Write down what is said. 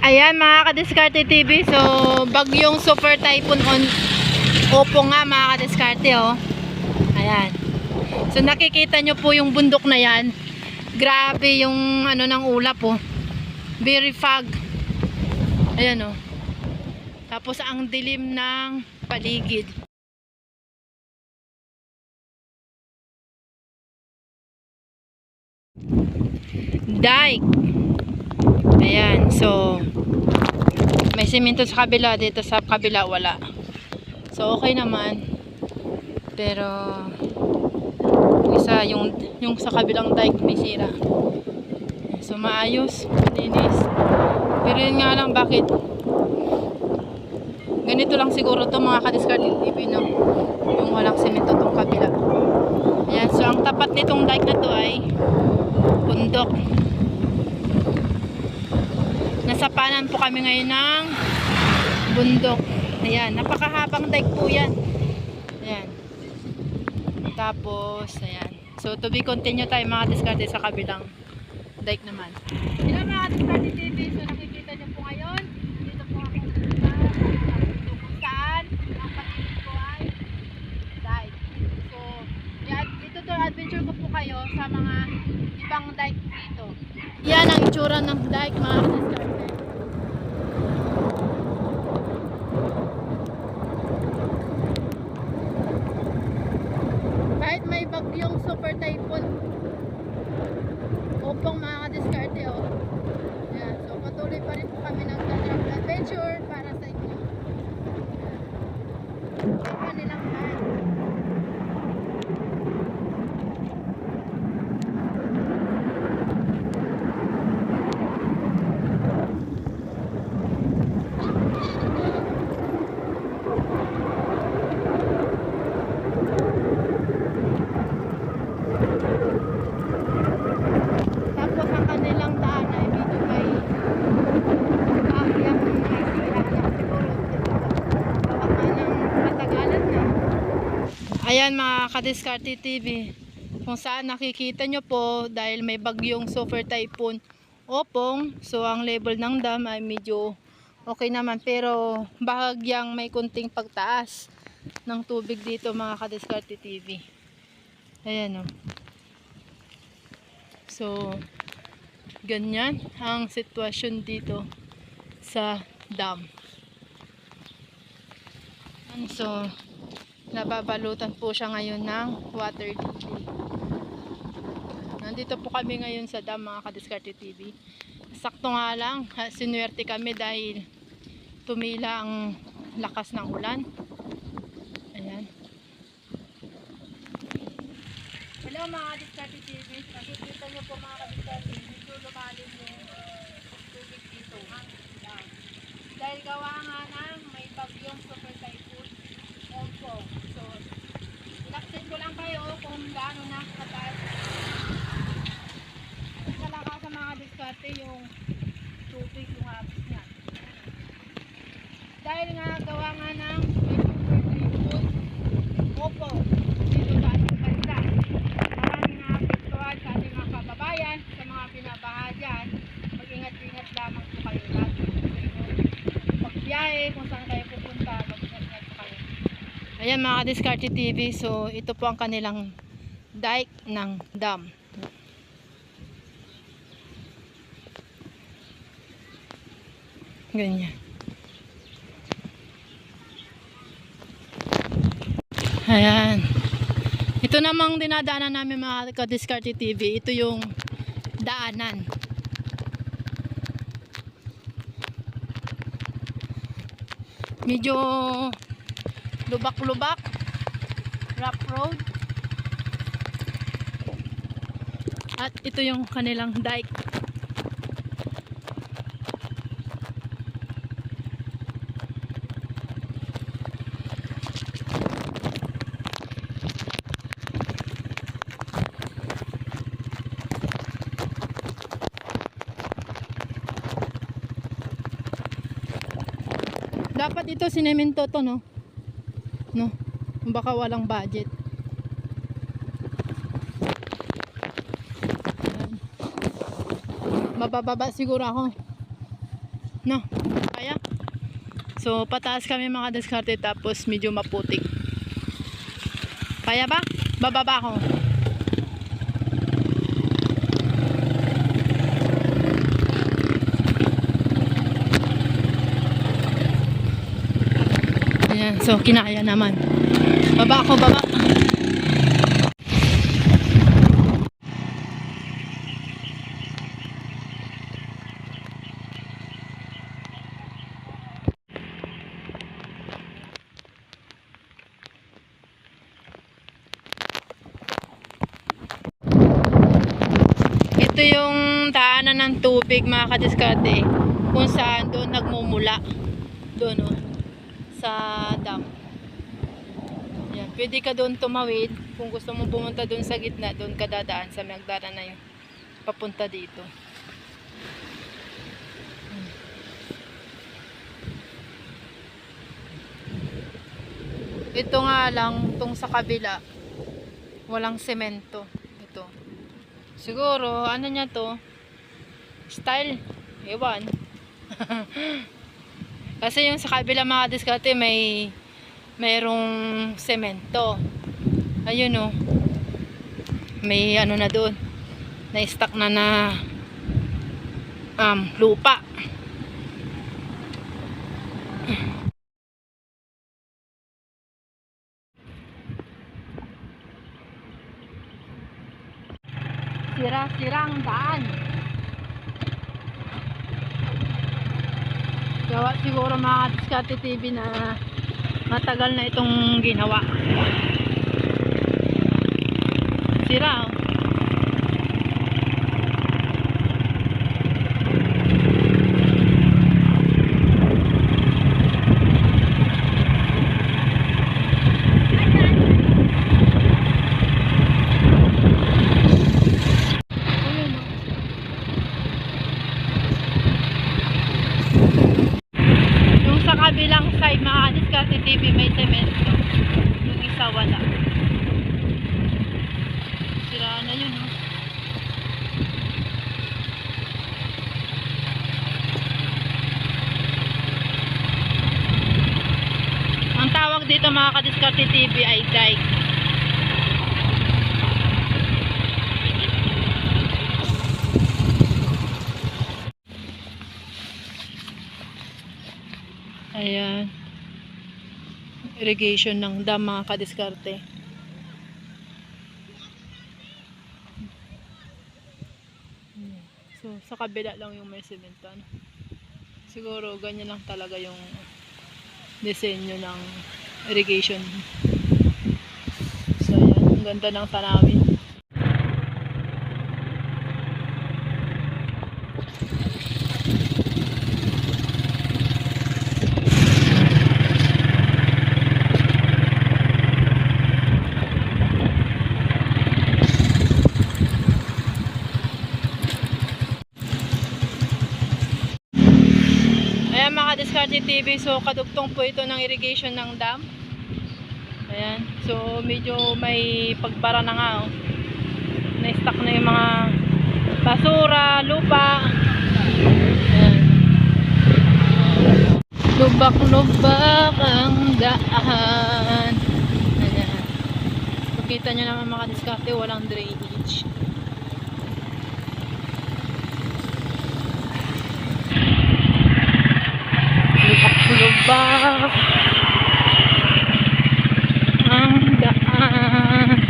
Ayan mga Kadiskarte TV, so bagyong super typhoon on Opo nga mga Kadiskarte, oh. Ayan. So nakikita nyo po yung bundok na yan. Grabe yung ano ng ulap, oh. Very fog. Ayan, oh. Tapos ang dilim ng paligid. Dike. Ayan, so may semento sa kabila, dito sa kabila wala. So okay naman. Pero isa yung sa kabilang dike may sira. So maayos, malinis. Pero yun nga lang, bakit ganito lang siguro to mga Kadiskarte TV, no? Yung walang semento tong kabila. Ayan, so ang tapat nitong dike na to ay bundok. Nasa panan po kami ngayon ng bundok. Ayan, napakahabang dike po yan. Ayan. Tapos, ayan. So, to be continue tayo mga Kadiskarte sa kabilang dike naman. Ayan mga Kadiskarte TV, so nakikita nyo po ngayon. Dito po ako kung saan ang paligid ko ay dike. So, dito to adventure ko po kayo sa mga ibang dike dito. Yan ang itsura ng dike mga Kadiskarte. Kahit may bagyong super typhoon Opong mga Kadiskarte, oh. Yan. So patuloy pa rin po kami ng travel adventure para sa inyo. May kanilang dike. Tapos ang kanilang daan ay medyo may kakyang may sira na siguro. Baka ng matagalan na. Ayan mga Kadiskarte TV, kung saan nakikita nyo po dahil may bagyong super typhoon Opong, so ang level ng dam ay medyo okay naman, pero bahagyang may kunting pagtaas ng tubig dito mga Kadiskarte TV. Ayan, oh. So ganyan ang sitwasyon dito sa dam. And so nababalutan po siya ngayon ng water lily. Nandito po kami ngayon sa dam mga Kadiskarte TV. Sakto nga lang, sinuwerte kami dahil tumila ang lakas ng ulan. Ayan. Hello mga Kadiskarte TV. Nakikita nyo po mga Kadiskarte, medyo lumalim yung tubig dito. Dahil gawa nga ng may bagyong super typhoon Opong. So, ilaksin ko lang kayo kung gaano na kataas. Kalaka sa mga Kadiskarte yung tubig, yung habis niya. Dahil nga gawa nga ng may super typhoon Opong dito sa ating bansa. Maraming naapektuhan sa ating mga kababayan, sa mga binabaha dyan. Mag-ingat-ingat lamang po kayo lagi. Pagbiyahe, kung saan kayo pupunta, mag-ingat po kayo. Ayan mga Kadiskarte TV, so ito po ang kanilang dike ng dam. Ganyan. Ayan. Ito namang dinadaanan namin mga Kadiskarte TV. Ito yung daanan. Medyo lubak-lubak. Rough road. At ito yung kanilang dike. Dapat ito sinemento to, no? No? Baka walang budget. Mabababa siguro ako. No? Kaya? So, pataas kami mga diskarte tapos medyo maputik. Kaya ba? Bababa ako. Ayan, so kinaya naman. Baba ako, baba. Ito yung daanan ng tubig mga kadiskarte kung saan doon nagmumula doon sa dam. Yan, pwede ka doon tumawid kung gusto mo pumunta doon sa gitna, doon ka dadaan sa magdaanan na yun papunta dito. Ito nga lang, tong sa kabila walang semento. Ito siguro, ano niya to? Style? Ewan. Kasi yung sa kabila mga diskarte mayroong semento. Ayun may ano na doon. Na-stuck na lupa. Sira-sirang daan. Gawa siguro mga Diskarte TV na matagal na itong ginawa. Sira yung sa kabilang side mga Diskarte TV may semento. Yung isa wala. Sira na yun Ang tawag dito mga Kadiskarte TV ay dike. Ayan. Irrigation ng dam mga Kadiskarte. So, sa kabila lang yung may semento. Siguro, ganyan lang talaga yung disenyo ng irrigation. So, ayan. Ang ganda ng tanawin. Ayan mga Diskarte TV, so kadugtong po ito ng irrigation ng dam. Ayan, so medyo may pagbara na nga na-stuck na yung mga basura, lupa. Ayan. Lubak-lubak ang daan. Ayan. Makita nyo naman mga Diskarte, walang drainage. Lubak ang daan.